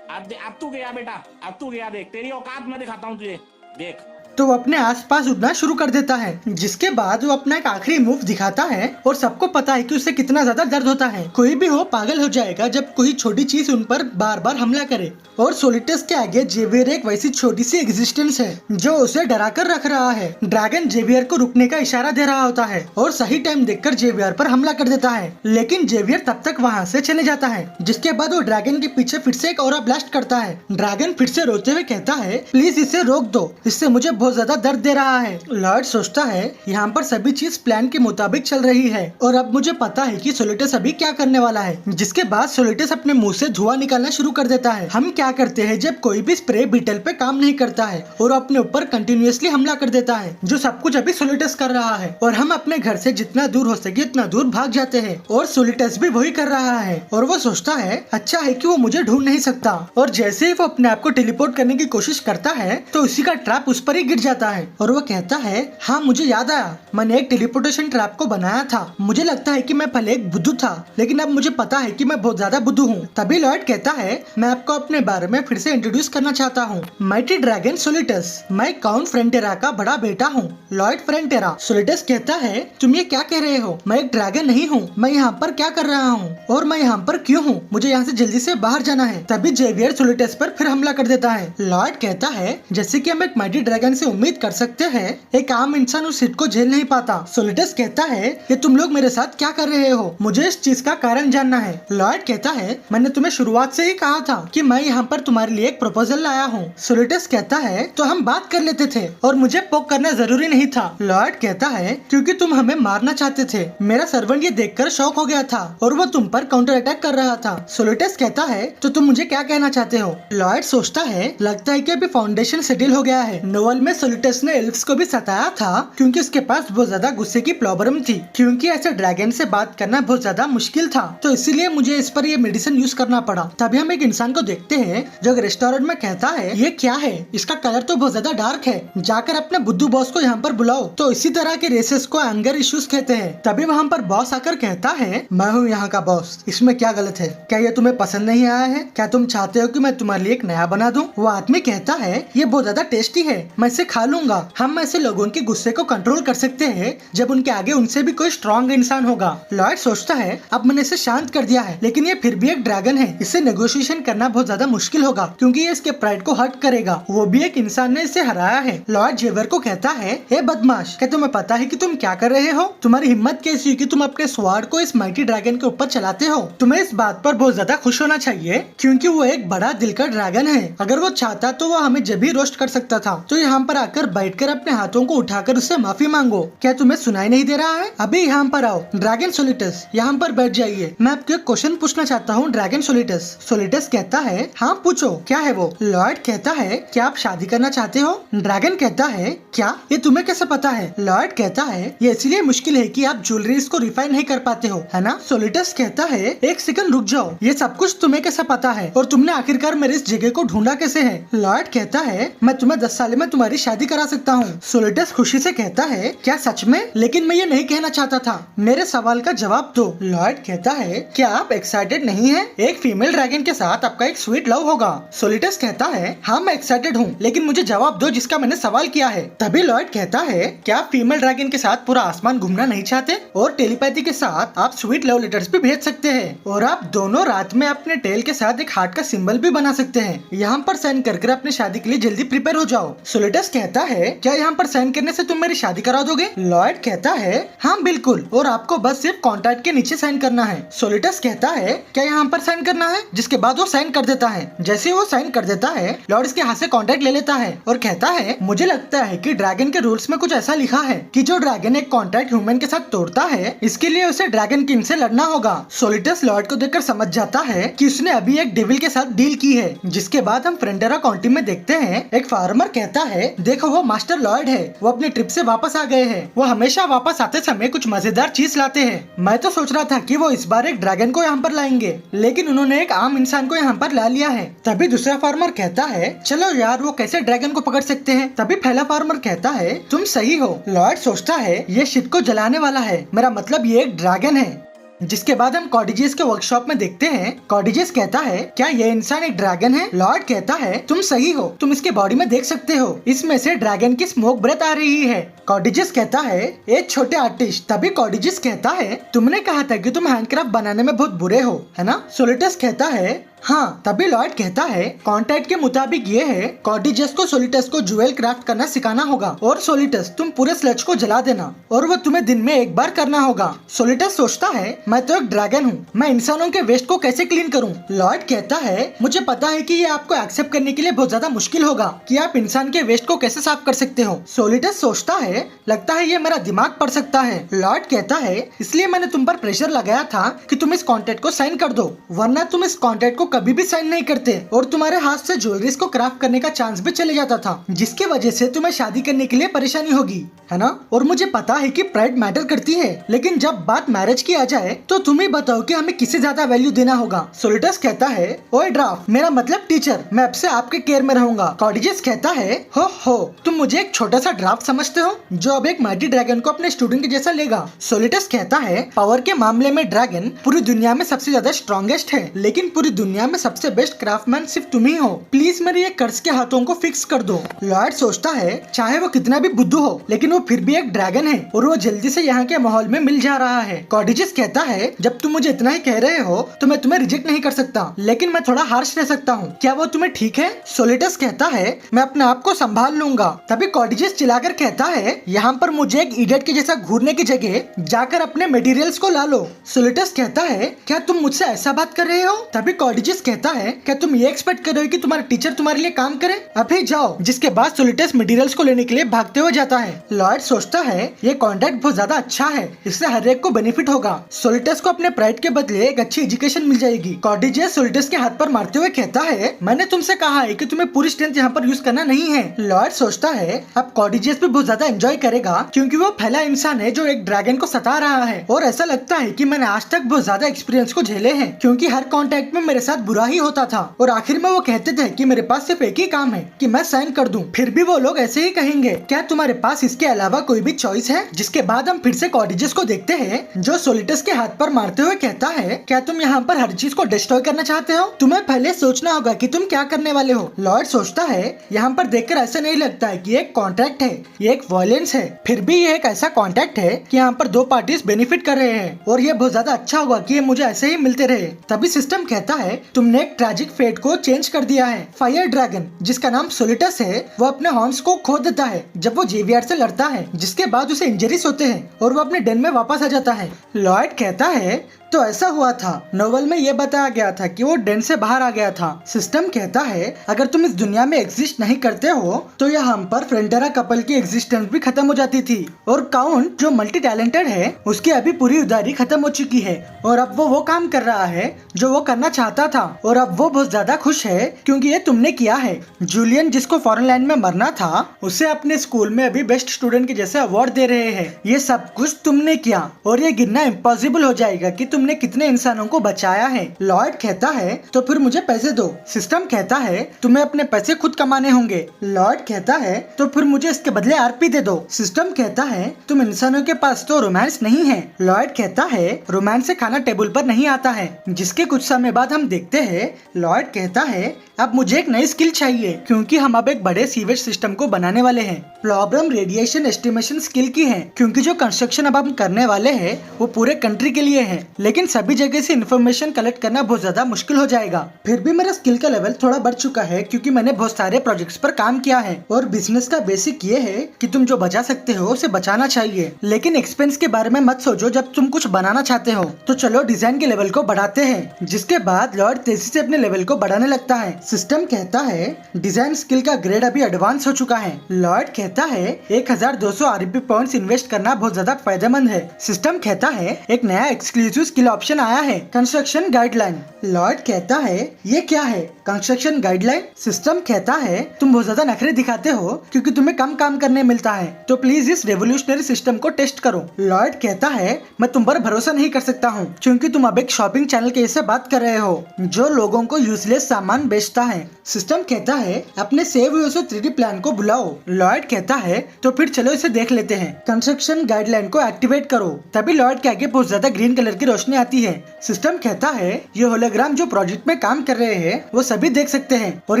अब तू गया बेटा, अब तू गया, देख तेरी औकात मैं दिखाता हूँ तुझे, देख। तो वो अपने आसपास उड़ना शुरू कर देता है। जिसके बाद वो अपना एक आखिरी मूव दिखाता है और सबको पता है कि उसे कितना ज्यादा दर्द होता है। कोई भी हो पागल हो जाएगा जब कोई छोटी चीज उन पर बार बार हमला करे। और सोलिटस के आगे जेवियर एक वैसी छोटी सी एग्जिस्टेंस है जो उसे डरा कर रख रहा है। ड्रैगन जेवियर को रुकने का इशारा दे रहा होता है और सही टाइम देखकर जेवियर पर हमला कर देता है, लेकिन जेवियर तब तक वहाँ से चले जाता है। जिसके बाद वो ड्रैगन के पीछे फिर से एक ऑरा ब्लास्ट करता है। ड्रैगन फिर से रोते हुए कहता है प्लीज इसे रोक दो, इससे मुझे बहुत ज्यादा दर्द दे रहा है। लॉयड सोचता है यहाँ पर सभी चीज प्लान के मुताबिक चल रही है और अब मुझे पता है कि सोलिटस अभी क्या करने वाला है। जिसके बाद सोलिटस अपने मुंह से धुआं निकालना शुरू कर देता है। हम क्या करते हैं जब कोई भी स्प्रे बीटल पे काम नहीं करता है और अपने ऊपर कंटिन्यूअसली हमला कर देता है, जो सब कुछ अभी सोलिटस कर रहा है, और हम अपने घर से जितना दूर हो सके उतना दूर भाग जाते हैं। और सोलिटस भी वही कर रहा है और वो सोचता है अच्छा है कि वो मुझे ढूंढ नहीं सकता। और जैसे ही वो अपने आप को टेलीपोर्ट करने की कोशिश करता है तो उसी का ट्रैप उस पर ही गिर जाता है और वो कहता है हाँ मुझे याद आया, मैंने एक टेलीपोर्टेशन ट्रैप को बनाया था। मुझे लगता है कि मैं पहले एक बुद्धू था, लेकिन अब मुझे पता है कि मैं बहुत ज्यादा बुद्धू हूँ। तभी लॉयड कहता है मैं आपको अपने बारे में फिर से इंट्रोड्यूस करना चाहता हूँ, माइटी ड्रैगन सोलिटस। मैं काउंट फ्रंटेरा का बड़ा बेटा हूँ, लॉयड फ्रंटेरा। सोलिटस कहता है तुम ये क्या कह रहे हो, मैं एक ड्रैगन नहीं हूँ, मैं यहाँ पर क्या कर रहा हूँ और मैं यहाँ पर क्यों हूँ, मुझे यहाँ से जल्दी से बाहर जाना है। तभी जेवियर सोलिटस पर फिर हमला कर देता है। लॉयड कहता है जैसे कि हम एक माइटी ड्रैगन से उम्मीद कर सकते हैं एक आम इंसान उस हिट को झेल नहीं पाता। सोलिटस कहता है ये तुम लोग मेरे साथ क्या कर रहे हो, मुझे इस चीज का कारण जानना है। लॉयड कहता है मैंने तुम्हें शुरुआत से ही कहा था कि मैं यहाँ पर तुम्हारे लिए एक प्रपोजल लाया हूँ। सोलिटस कहता है तो हम बात कर लेते थे और मुझे पोक करना जरूरी नहीं था। लॉयड कहता है क्योंकि तुम हमें मारना चाहते थे, मेरा सर्वेंट ये देखकर शॉक हो गया था और वो तुम पर काउंटर अटैक कर रहा था। सोलिटस कहता है तो तुम मुझे क्या कहना चाहते हो। लॉयड सोचता है लगता है कि अभी फाउंडेशन सेटल हो गया है। नोवेल में सोलिटस ने एल्व्स को भी सताया था क्योंकि उसके पास बहुत ज्यादा गुस्से की प्रॉब्लम थी, क्योंकि ऐसे ड्रैगन से बात करना बहुत ज्यादा मुश्किल था, तो इसीलिए मुझे इस पर ये मेडिसिन यूज करना पड़ा। तभी हम एक इंसान को देखते हैं जो रेस्टोरेंट में कहता है ये क्या है, इसका कलर तो बहुत ज्यादा डार्क है, जाकर अपने बुद्धू बॉस को यहाँ पर बुलाओ। तो इसी तरह के रेसेस को एंगर इश्यूज कहते हैं। तभी वहाँ पर बॉस आकर कहता है मैं हूँ यहाँ का बॉस, इसमें क्या गलत है, क्या ये तुम्हें पसंद नहीं आया है, क्या तुम चाहते हो कि मैं तुम्हारे लिए एक नया बना दूं। वो आदमी कहता है ये बहुत ज्यादा टेस्टी है, मैं इसे खा लूंगा। हम ऐसे लोगों के गुस्से को कंट्रोल कर सकते हैं जब उनके आगे उनसे भी कोई स्ट्रॉन्ग इंसान होगा। लॉयड सोचता है अब मैंने इसे शांत कर दिया है, लेकिन ये फिर भी एक ड्रैगन है, इससे नेगोशिएशन करना बहुत ज्यादा मुश्किल होगा क्योंकि ये इसके प्राइड को हर्ट करेगा। वो भी एक इंसान ने इसे हराया है। लॉयड जेवियर को कहता है हे बदमाश, क्या तुम्हें पता है कि तुम क्या कर रहे हो, तुम्हारी हिम्मत कैसी हुई कि तुम अपने स्वार्ड को इस माइटी ड्रैगन के ऊपर चलाते हो। तुम्हें इस बात पर बहुत ज्यादा खुश होना चाहिए क्योंकि वो एक बड़ा दिल का ड्रैगन है। अगर वो चाहता तो वो हमें जब भी रोस्ट कर सकता था। तो यहाँ पर आकर बैठकर अपने हाथों को उठाकर उससे माफी मांगो। क्या तुम्हें सुनाई नहीं दे रहा है, अभी यहाँ पर आओ। ड्रैगन सोलिटस यहाँ पर बैठ जाइए, मैं आपको एक क्वेश्चन पूछना चाहता हूँ। ड्रैगन सोलिटस। सोलिटस कहता है हाँ पूछो, क्या है वो। लॉयड कहता है क्या आप शादी करना चाहते हो। ड्रैगन कहता है क्या, ये तुम्हें कैसे पता है। लॉयड कहता है ये इसलिए मुश्किल है कि आप ज्वेलरीज को रिफाइन नहीं कर पाते हो, है ना। सोलिटस कहता है एक सेकंड रुक जाओ, ये सब कुछ तुम्हें कैसे पता है और तुमने आखिरकार मेरे इस जगह को ढूंढा कैसे है। लॉयड कहता है मैं तुम्हें 10 साल में तुम्हारी शादी करा सकता हूँ। सोलिटस खुशी से कहता है क्या सच में, लेकिन मैं ये नहीं कहना चाहता था, मेरे सवाल का जवाब दो। लॉयड कहता है क्या आप एक्साइटेड नहीं है, एक फीमेल ड्रैगन के साथ आपका एक स्वीट लव होगा। सोलिटस कहता है हाँ मैं एक्साइटेड हूँ, लेकिन मुझे जवाब दो जिसका मैंने सवाल किया है। तभी लॉयड कहता है क्या आप फीमेल ड्रैगन के साथ पूरा आसमान घूमना नहीं चाहते, और टेलीपैथी के साथ आप स्वीट लव लेटर्स भी भेज सकते हैं, और आप दोनों रात में अपने टेल के साथ एक हार्ट का सिंबल भी बना सकते हैं। यहाँ पर साइन कर अपने शादी के लिए जल्दी प्रिपेयर हो जाओ। सोलिटस कहता है क्या यहाँ पर साइन करने से तुम मेरी शादी करा दोगे। लॉयड कहता है हाँ बिल्कुल, और आपको बस सिर्फ कॉन्ट्रैक्ट के नीचे साइन करना है। सोलिटस कहता है क्या यहाँ पर साइन करना है, जिसके बाद वो साइन कर देता है। जैसे वो साइन कर देता है, लॉर्ड इसके हाथ से कॉन्ट्रैक्ट ले लेता है और कहता है मुझे लगता है कि ड्रैगन के रूल्स में कुछ ऐसा लिखा है कि जो ड्रैगन एक कॉन्ट्रैक्ट ह्यूमन के साथ तोड़ता है, इसके लिए उसे ड्रैगन किंग से लड़ना होगा। सोलिटस लॉर्ड को देखकर समझ जाता है कि उसने अभी एक डेविल के साथ डील की है। जिसके बाद हम फ्रेंडेरा काउंटी में देखते हैं एक फार्मर कहता है देखो वो मास्टर लॉर्ड है, वो अपनी ट्रिप से वापस आ गए हैं। वो हमेशा वापस आते समय कुछ मजेदार चीज लाते हैं। मैं तो सोच रहा था कि वो इस बार एक ड्रैगन को यहाँ पर लाएंगे, लेकिन उन्होंने एक आम इंसान को यहाँ पर ला लिया है। तभी दूसरा फार्मर कहता है चलो यार वो कैसे ड्रैगन को पकड़ सकते हैं। तभी पहला फार्मर कहता है तुम सही हो। लॉर्ड सोचता है ये शिप को जलाने वाला है, मेरा मतलब ये एक ड्रैगन है। जिसके बाद हम कॉर्डिजियस के वर्कशॉप में देखते हैं। कॉर्डिजियस कहता है क्या ये इंसान एक ड्रैगन है? लॉर्ड कहता है तुम सही हो, तुम इसके बॉडी में देख सकते हो, इसमें से ड्रैगन की स्मोक ब्रेथ आ रही है। कॉर्डिजियस कहता है एक छोटे आर्टिस्ट। तभी कॉर्डिजियस कहता है तुमने कहा था कि तुम हैंडक्राफ्ट बनाने में बहुत बुरे हो, है ना? सोलिटस कहता है हाँ। तभी लॉर्ड कहता है कॉन्ट्रैक्ट के मुताबिक ये है कॉर्डिजियस को सोलिटस को ज्वेल क्राफ्ट करना सिखाना होगा और सोलिटस तुम पूरे स्लज को जला देना और वो तुम्हें दिन में एक बार करना होगा। सोलिटस सोचता है मैं तो एक ड्रैगन हूँ, मैं इंसानों के वेस्ट को कैसे क्लीन करूँ? लॉर्ड कहता है मुझे पता है कि ये आपको एक्सेप्ट करने के लिए बहुत ज्यादा मुश्किल होगा कि आप इंसान के वेस्ट को कैसे साफ कर सकते हो। सोलिटस सोचता है लगता है ये मेरा दिमाग पढ़ सकता है। लॉर्ड कहता है इसलिए मैंने तुम पर प्रेशर लगाया था कि तुम इस कॉन्ट्रैक्ट को साइन कर दो, वरना तुम इस कॉन्ट्रैक्ट को कभी भी साइन नहीं करते और तुम्हारे हाथ से ज्वेलरीज को क्राफ्ट करने का चांस भी चले जाता था, जिसकी वजह से तुम्हें शादी करने के लिए परेशानी होगी, है ना? और मुझे पता है कि प्राइड मैटर करती है, लेकिन जब बात मैरिज की आ जाए तो तुम ही बताओ कि हमें किसे ज्यादा वैल्यू देना होगा। सोलिटस कहता है ओए ड्राफ्ट, मेरा मतलब टीचर, मैं अब से आपके केयर में रहूंगा। कॉर्डिजियस कहता है हो तुम मुझे एक छोटा सा ड्राफ्ट समझते हो जो अब एक माइटी ड्रैगन को अपने स्टूडेंट के जैसा लेगा। सोलिटस कहता है पावर के मामले में ड्रैगन पूरी दुनिया में सबसे ज्यादा स्ट्रॉन्गेस्ट है, लेकिन पूरी दुनिया में सबसे बेस्ट क्राफ्टमैन सिर्फ तुम ही हो, प्लीज मेरे ये कर्ज के हाथों को फिक्स कर दो। लॉर्ड सोचता है चाहे वो कितना भी बुद्धू हो, लेकिन वो फिर भी एक ड्रैगन है और वो जल्दी से यहाँ के माहौल में मिल जा रहा है। कॉर्डिजियस कहता है जब तुम मुझे इतना ही कह रहे हो तो मैं तुम्हें रिजेक्ट नहीं कर सकता, लेकिन मैं थोड़ा हार्श रह सकता हूँ, क्या वो तुम्हें ठीक है? सोलिटस कहता है मैं अपने आप को संभाल लूंगा। तभी कॉर्डिजियस चिल्लाकर कहता है यहाँ पर मुझे एक इडियट के जैसा घूरने की जगह जाकर अपने मटेरियल्स को ला लो। सोलिटस कहता है क्या तुम मुझसे ऐसा बात कर रहे हो? तभी कॉर्डिजियस कहता है क्या तुम ये एक्सपेक्ट कर रहे हो कि तुम्हारा टीचर तुम्हारे लिए काम करे? अभी जाओ। जिसके बाद सोलिटस मटेरियल्स को लेने के लिए भागते हुए जाता है। लॉर्ड सोचता है ये कॉन्ट्रैक्ट बहुत ज्यादा अच्छा है, इससे हर एक को बेनिफिट होगा। सोलिटस को अपने प्राइड के बदले एक अच्छी एजुकेशन मिल जाएगी। कॉर्डिजियस सोलिटस के हाथ पर मारते हुए कहता है मैंने तुमसे कहा है कि तुम्हें पूरी स्ट्रेंथ यहाँ पर यूज करना नहीं है। लॉर्ड सोचता है अब कॉर्डिजियस भी बहुत ज्यादा एंजॉय करेगा क्योंकि वो पहला इंसान है जो एक ड्रैगन को सता रहा है और ऐसा लगता है कि मैंने आज तक बहुत ज्यादा एक्सपीरियंस को झेले हैं क्योंकि हर कॉन्ट्रैक्ट में मेरे साथ बुरा ही होता था और आखिर में वो कहते थे कि मेरे पास सिर्फ एक ही काम है कि मैं साइन कर दूं। फिर भी वो लोग ऐसे ही कहेंगे क्या तुम्हारे पास इसके अलावा कोई भी चॉइस है? जिसके बाद हम फिर से कॉर्डिजियस को देखते हैं जो सोलिटस के हाथ पर मारते हुए कहता है क्या तुम यहाँ पर हर चीज को डिस्ट्रॉय करना चाहते हो? तुम्हें पहले सोचना होगा कि तुम क्या करने वाले हो। लॉर्ड सोचता है यहाँ पर देखकर ऐसा नहीं लगता है कि एक कॉन्ट्रैक्ट है, ये एक वायलेंस है, फिर भी ये एक ऐसा कॉन्ट्रैक्ट है कि यहाँ पर दो पार्टीज बेनिफिट कर रहे हैं और ये बहुत ज्यादा अच्छा होगा कि ये मुझे ऐसे ही मिलते रहे। तभी सिस्टम कहता है तुमने एक ट्रैजिक फेट को चेंज कर दिया है। फायर ड्रैगन जिसका नाम सोलिटस है वो अपने हॉर्न्स को खो देता है जब वो जेवियर से लड़ता है, जिसके बाद उसे इंजरीज होते हैं और वो अपने डेन में वापस आ जाता है। लॉर्ड कहता है तो ऐसा हुआ था, नोवेल में ये बताया गया था कि वो डेन से बाहर आ गया था। सिस्टम कहता है अगर तुम इस दुनिया में एग्जिस्ट नहीं करते हो तो यहाँ पर फ्रेंडेरा कपल की एग्जिस्टेंस भी खत्म हो जाती थी और काउंट जो मल्टी टैलेंटेड है उसकी अभी पूरी उधारी खत्म हो चुकी है और अब वो काम कर रहा है जो वो करना चाहता था और अब वो बहुत ज्यादा खुश है क्योंकि ये तुमने किया है। जूलियन जिसको फॉरेन लैंड में मरना था उसे अपने स्कूल में अभी बेस्ट स्टूडेंट के जैसे अवार्ड दे रहे हैं। ये सब कुछ तुमने किया और ये गिनना इम्पॉसिबल हो जाएगा कि तुमने कितने इंसानों को बचाया है। लॉर्ड कहता है तो फिर मुझे पैसे दो। सिस्टम कहता है तुम्हें अपने पैसे खुद कमाने होंगे। लॉर्ड कहता है तो फिर मुझे इसके बदले आरपी दे दो। सिस्टम कहता है तुम इंसानों के पास तो रोमांस नहीं है। लॉर्ड कहता है रोमांस से खाना टेबल पर नहीं आता है। जिसके कुछ समय बाद हम देखते हैं लॉर्ड कहता है अब मुझे एक नई स्किल चाहिए क्योंकि हम अब एक बड़े सीवेज सिस्टम को बनाने वाले हैं। प्रॉब्लम रेडिएशन एस्टिमेशन स्किल की है क्योंकि जो कंस्ट्रक्शन अब हम करने वाले हैं वो पूरे कंट्री के लिए है। लेकिन सभी जगह से इन्फॉर्मेशन कलेक्ट करना बहुत ज्यादा मुश्किल हो जाएगा। फिर भी मेरा स्किल का लेवल थोड़ा बढ़ चुका है क्योंकि मैंने बहुत सारे प्रोजेक्ट्स पर काम किया है और बिजनेस का बेसिक ये है कि तुम जो बचा सकते हो उसे बचाना चाहिए, लेकिन एक्सपेंस के बारे में मत सोचो जब तुम कुछ बनाना चाहते हो। तो चलो डिजाइन के लेवल को बढ़ाते हैं। जिसके बाद लॉर्ड तेजी से अपने लेवल को बढ़ाने लगता है। सिस्टम कहता है डिजाइन स्किल का ग्रेड अभी एडवांस हो चुका है। लॉर्ड कहता है 1200 आरपी पॉइंट्स इन्वेस्ट करना बहुत ज्यादा फायदेमंद है। सिस्टम कहता है एक नया एक्सक्लूसिव स्किल ऑप्शन आया है, कंस्ट्रक्शन गाइडलाइन। लॉर्ड कहता है ये क्या है, कंस्ट्रक्शन गाइडलाइन? सिस्टम कहता है तुम बहुत ज्यादा नखरे दिखाते हो क्योंकि तुम्हें कम काम करने मिलता है, तो प्लीज इस रेवोल्यूशनरी सिस्टम को टेस्ट करो। लॉर्ड कहता है मैं तुम पर भरोसा नहीं कर सकता हूँ क्योंकि तुम अब एक शॉपिंग चैनल के जैसे बात कर रहे हो जो लोगों को यूजलेस सामान बेचता है। सिस्टम कहता है अपने सेव यूजर 3D प्लान को बुलाओ। लॉर्ड कहता है तो फिर चलो इसे देख लेते हैं। कंस्ट्रक्शन गाइडलाइन को एक्टिवेट करो। तभी लॉर्ड के आगे बहुत ज्यादा ग्रीन कलर की रोशनी आती है। सिस्टम कहता है ये होलोग्राम जो प्रोजेक्ट में काम कर रहे हैं वो सभी देख सकते हैं और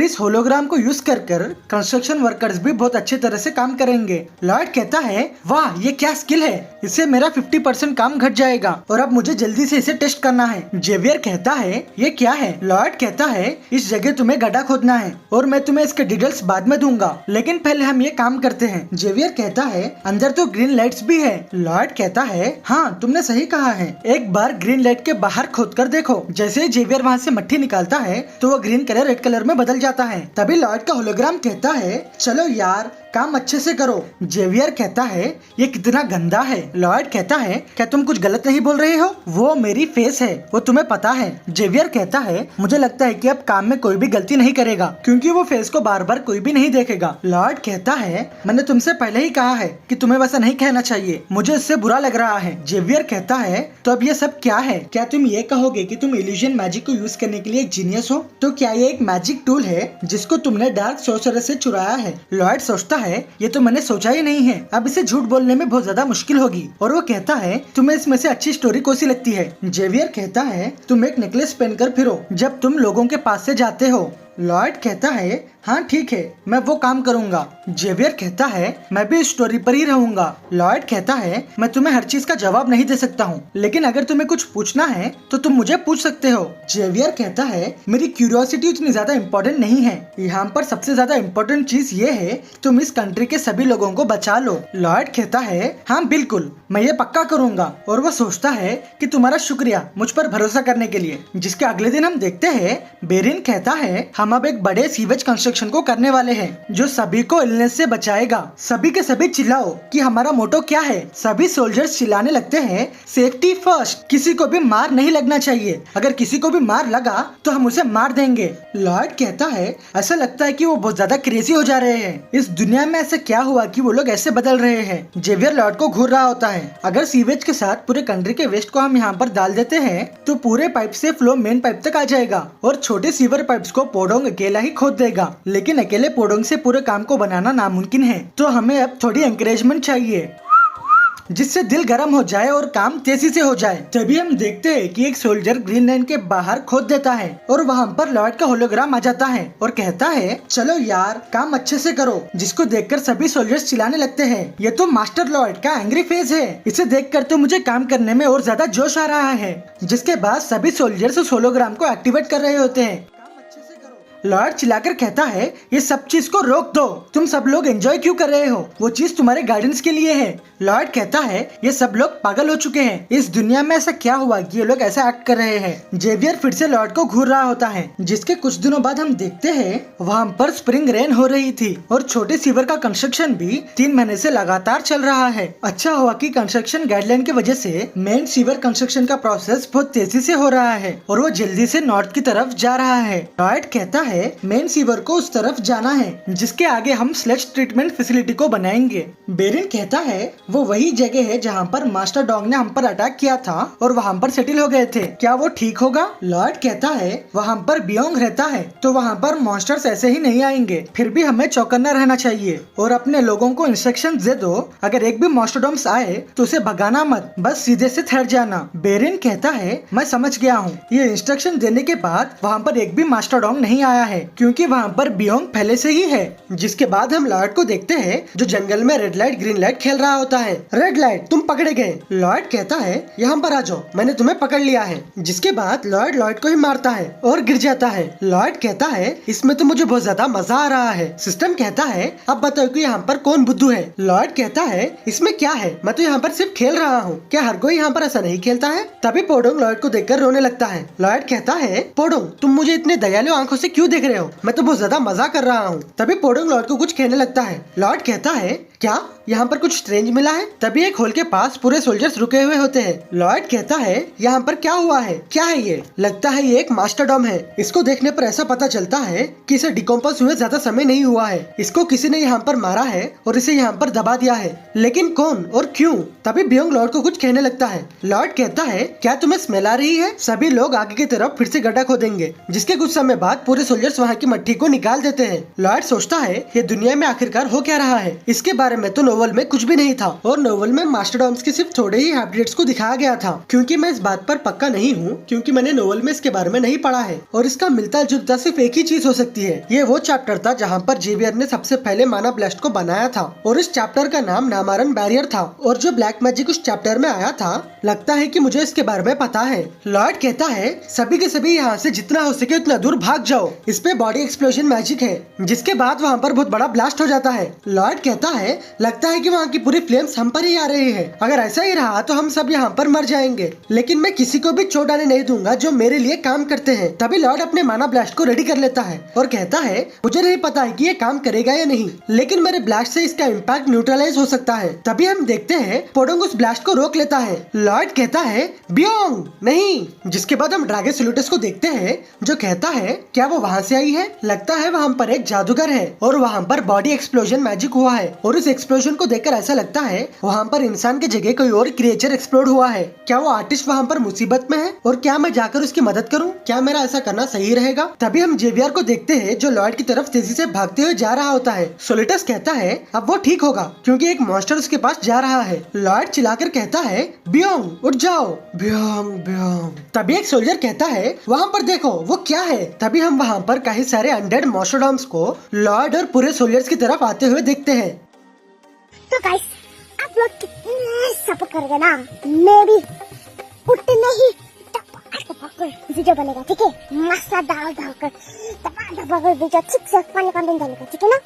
इस होलोग्राम को यूज कर कंस्ट्रक्शन वर्कर्स भी बहुत अच्छे तरह से काम करेंगे। लॉर्ड कहता है वाह ये क्या स्किल है, इससे मेरा 50% काम घट जाएगा और अब मुझे जल्दी से इसे टेस्ट करना है। जेवियर कहता है ये क्या है? लॉर्ड कहता है इस जगह तुम्हें गड्ढा खोदना है और मैं तुम्हें इसके डिटेल्स बाद में दूंगा, लेकिन पहले हम ये काम करते हैं। जेवियर कहता है अंदर तो ग्रीन लाइट्स भी है। लॉर्ड कहता है हाँ तुमने सही कहा है, एक बार ग्रीन लाइट के बाहर खोद कर देखो। जैसे ही जेवियर वहाँ से मट्टी निकालता है तो वो ग्रीन कलर रेड कलर में बदल जाता है। तभी लॉर्ड का होलोग्राम कहता है चलो यार काम अच्छे से करो। जेवियर कहता है ये कितना गंदा है। लॉर्ड कहता है क्या तुम कुछ गलत नहीं बोल रहे हो, वो मेरी फेस है, वो तुम्हें पता है। जेवियर कहता है मुझे लगता है कि अब काम में कोई भी गलती नहीं करेगा क्योंकि वो फेस को बार बार कोई भी नहीं देखेगा। लॉर्ड कहता है मैंने तुमसे पहले ही कहा है कि तुम्हें वैसा नहीं कहना चाहिए, मुझे इससे बुरा लग रहा है। जेवियर कहता है तो अब ये सब क्या है? क्या तुम ये कहोगे कि तुम इल्यूजन मैजिक को यूज करने के लिए एक जीनियस हो? तो क्या ये एक मैजिक टूल है जिसको तुमने डार्क सोर्सरर से चुराया है? लॉर्ड सोचता है ये तो मैंने सोचा ही नहीं है, अब इसे झूठ बोलने में बहुत ज्यादा मुश्किल होगी। और वो कहता है तुम्हें इसमें से अच्छी स्टोरी कौन सी लगती है? जेवियर कहता है तुम एक नेकलेस पहनकर फिरो जब तुम लोगों के पास से जाते हो। लॉर्ड कहता है हाँ ठीक है मैं वो काम करूंगा। जेवियर कहता है मैं भी इस स्टोरी पर ही रहूंगा। लॉर्ड कहता है मैं तुम्हें हर चीज का जवाब नहीं दे सकता हूँ, लेकिन अगर तुम्हें कुछ पूछना है तो तुम मुझे पूछ सकते हो। जेवियर कहता है मेरी क्यूरियोसिटी उतनी ज्यादा इम्पोर्टेंट नहीं है, यहाँ पर सबसे ज्यादा इम्पोर्टेंट चीज ये है तुम इस कंट्री के सभी लोगों को बचा लो। लॉर्ड कहता है हाँ बिल्कुल मैं ये पक्का करूंगा। और वो सोचता है कि तुम्हारा शुक्रिया मुझ पर भरोसा करने के लिए। जिसके अगले दिन हम देखते हैं बेरिन कहता है हम अब एक बड़े सीवेज कंस्ट्रक्शन को करने वाले हैं जो सभी को इलनेस से बचाएगा। सभी के सभी चिल्लाओ कि हमारा मोटो क्या है। सभी सोल्जर्स चिल्लाने लगते हैं सेफ्टी फर्स्ट, किसी को भी मार नहीं लगना चाहिए, अगर किसी को भी मार लगा तो हम उसे मार देंगे। लॉर्ड कहता है ऐसा लगता है कि वो बहुत ज्यादा क्रेजी हो जा रहे हैं, इस दुनिया में ऐसा क्या हुआ कि वो लोग ऐसे बदल रहे हैं। जेवियर लॉर्ड को घूर रहा होता है अगर सीवेज के साथ पूरे कंट्री के वेस्ट को हम यहाँ पर डाल देते हैं तो पूरे पाइप से फ्लो मेन पाइप तक आ जाएगा और छोटे सीवर पाइप्स को पोडोंग अकेला ही खोद देगा, लेकिन अकेले पोडोंग से पूरे काम को बनाना नामुमकिन है। तो हमें अब थोड़ी एंकरेजमेंट चाहिए जिससे दिल गर्म हो जाए और काम तेजी से हो जाए। तभी हम देखते हैं कि एक सोल्जर ग्रीन लाइन के बाहर खोद देता है और वहाँ पर लॉर्ड का होलोग्राम आ जाता है और कहता है चलो यार काम अच्छे से करो, जिसको देखकर सभी सोल्जर्स चिल्लाने लगते हैं ये तो मास्टर लॉर्ड का एंग्री फेस है, इसे देखकर तो मुझे काम करने में और ज्यादा जोश आ रहा है। जिसके बाद सभी सोल्जर्स उस होलोग्राम को एक्टिवेट कर रहे होते हैं। लॉर्ड चिल्लाकर कहता है ये सब चीज को रोक दो, तुम सब लोग एंजॉय क्यों कर रहे हो, वो चीज तुम्हारे गाइडेंस के लिए है। लॉर्ड कहता है ये सब लोग पागल हो चुके हैं, इस दुनिया में ऐसा क्या हुआ कि ये लोग ऐसा एक्ट कर रहे हैं। जेवियर फिर से लॉर्ड को घूर रहा होता है। जिसके कुछ दिनों बाद हम देखते हैं वहाँ पर स्प्रिंग रेन हो रही थी और छोटे सीवर का कंस्ट्रक्शन भी 3 महीने से लगातार चल रहा है। अच्छा हुआ कि कंस्ट्रक्शन गाइडलाइन की वजह से मेन सीवर कंस्ट्रक्शन का प्रोसेस बहुत तेजी से हो रहा है और वो जल्दी से नॉर्थ की तरफ जा रहा है। लॉर्ड कहता है मेन सीवर को उस तरफ जाना है जिसके आगे हम स्लज ट्रीटमेंट फैसिलिटी को बनाएंगे। बेरिन कहता है वो वही जगह है जहाँ पर मास्टर डॉग ने हम पर अटैक किया था और वहाँ पर सेटल हो गए थे, क्या वो ठीक होगा? लॉर्ड कहता है वहाँ पर बियोंग रहता है तो वहाँ पर मॉन्स्टर्स ऐसे ही नहीं आएंगे, फिर भी हमें चौकन्ना रहना चाहिए और अपने लोगों को इंस्ट्रक्शन दे दो अगर एक भी मॉन्स्टरडॉम्स आए तो उसे भगाना मत, बस सीधे से ठहर जाना। बेरिन कहता है मैं समझ गया हूँ। ये इंस्ट्रक्शन देने के बाद वहाँ पर एक भी मास्टरडॉग नहीं आया आया है क्योंकि वहाँ पर बियोंग पहले से ही है। जिसके बाद हम लॉयड को देखते हैं जो जंगल में रेड लाइट ग्रीन लाइट खेल रहा होता है। रेड लाइट, तुम पकड़े गए। लॉयड कहता है यहाँ पर आ जाओ, मैंने तुम्हें पकड़ लिया है। जिसके बाद लॉयड को ही मारता है और गिर जाता है। लॉयड कहता है इसमें तो मुझे बहुत ज्यादा मजा आ रहा है। सिस्टम कहता है अब बताओ कि यहाँ पर कौन बुद्धू है। लॉयड कहता है इसमें क्या है, मैं तो यहाँ पर सिर्फ खेल रहा हूँ, क्या हर कोई यहाँ पर ऐसा नहीं खेलता है। तभी पोडोंग लॉयड को देखकर रोने लगता है। लॉयड कहता है पोडोंग तुम मुझे इतने दयालु आंखों से क्यों देख रहे हो, मैं तो बहुत ज्यादा मजा कर रहा हूँ। तभी पोडोंग लॉयड को कुछ कहने लगता है। लॉयड कहता है क्या यहाँ पर कुछ स्ट्रेंज मिला है। तभी एक होल के पास पूरे सोल्जर्स रुके हुए होते हैं। लॉयड कहता है यहाँ पर क्या हुआ है, क्या है ये। लगता है ये एक मास्टरडॉम है। इसको देखने पर ऐसा पता चलता है कि इसे डिकम्पोज हुए ज्यादा समय नहीं हुआ है। इसको किसी ने यहाँ पर मारा है और इसे यहाँ पर दबा दिया है, लेकिन कौन और क्यों। तभी बियोंग लॉयड को कुछ कहने लगता है। लॉयड कहता है क्या तुम्हें स्मेल आ रही है। सभी लोग आगे की तरफ फिर से गड्ढा खोदेंगे। जिसके कुछ समय बाद पूरे सोल्जर्स वहाँ की मट्टी को निकाल देते हैं। लॉयड सोचता है ये दुनिया में आखिरकार हो क्या रहा है। इसके बारे में तो नोवेल में कुछ भी नहीं था और नोवेल में मास्टरडॉम्स के सिर्फ थोड़े ही हैबिटेट्स को दिखाया गया था। क्योंकि मैं इस बात पर पक्का नहीं हूँ, क्योंकि मैंने नोवेल में इसके बारे में नहीं पढ़ा है और इसका मिलता जुलता सिर्फ एक ही चीज हो सकती है। ये वो चैप्टर था जहाँ पर जेवियर ने सबसे पहले माना ब्लास्ट को बनाया था और इस चैप्टर का नाम नामारन बैरियर था। और जो ब्लैक मैजिक उस चैप्टर में आया था, लगता है कि मुझे इसके बारे में पता है। लॉयड कहता है सभी के सभी यहाँ से जितना हो सके उतना दूर भाग जाओ, इस पे बॉडी एक्सप्लोजन मैजिक है। जिसके बाद वहाँ पर बहुत बड़ा ब्लास्ट हो जाता है। लॉयड कहता है लगता है कि वहाँ की पूरी फ्लेम्स हम पर ही आ रही है, अगर ऐसा ही रहा तो हम सब यहाँ पर मर जाएंगे, लेकिन मैं किसी को भी चोट आने नहीं दूंगा जो मेरे लिए काम करते हैं। तभी लॉयड अपने माना ब्लास्ट को रेडी कर लेता है और कहता है मुझे नहीं पता है कि ये काम करेगा या नहीं, लेकिन मेरे ब्लास्ट से इसका इम्पैक्ट न्यूट्रलाइज हो सकता है। तभी हम देखते हैं पोडोंग उस ब्लास्ट को रोक लेता है। लॉयड कहता है बियोंग नहीं। जिसके बाद हम ड्रैगन सैल्यूटस को देखते हैं जो कहता है क्या वो वहाँ से आई है। लगता है वहाँ पर एक जादूगर है और वहाँ पर बॉडी एक्सप्लोजन मैजिक हुआ है और इस एक्सप्लोजन को देखकर ऐसा लगता है वहाँ पर इंसान की जगह कोई और क्रिएचर एक्सप्लोड हुआ है। क्या वो आर्टिस्ट वहाँ पर मुसीबत में है और क्या मैं जाकर उसकी मदद करूँ, क्या मेरा ऐसा करना सही रहेगा। तभी हम जेवियर को देखते हैं जो लॉयड की तरफ तेजी से भागते हुए जा रहा होता है। सोलिटस कहता है अब वो ठीक होगा क्योंकि एक मॉन्स्टर उसके पास जा रहा है। लॉयड चिल्लाकर कहता है बियोंग उठ जाओ, बियोंग बियोंग। तभी एक सोल्जर कहता है वहाँ पर देखो वो क्या है। तभी हम वहाँ पर कई सारे अनडेड मास्टरडॉम्स को लॉयड और पूरे सोल्जर्स की तरफ आते हुए देखते हैं। तो गाइस आप लोग कितने सपोर्ट करोगे ना, मैं भी उतने ही वीडियो बनेगा, ठीक है। मसाला डाल डालकर दबा दबा कर वीडियो ठीक से फनी कंटेंट डालेगा, ठीक है ना।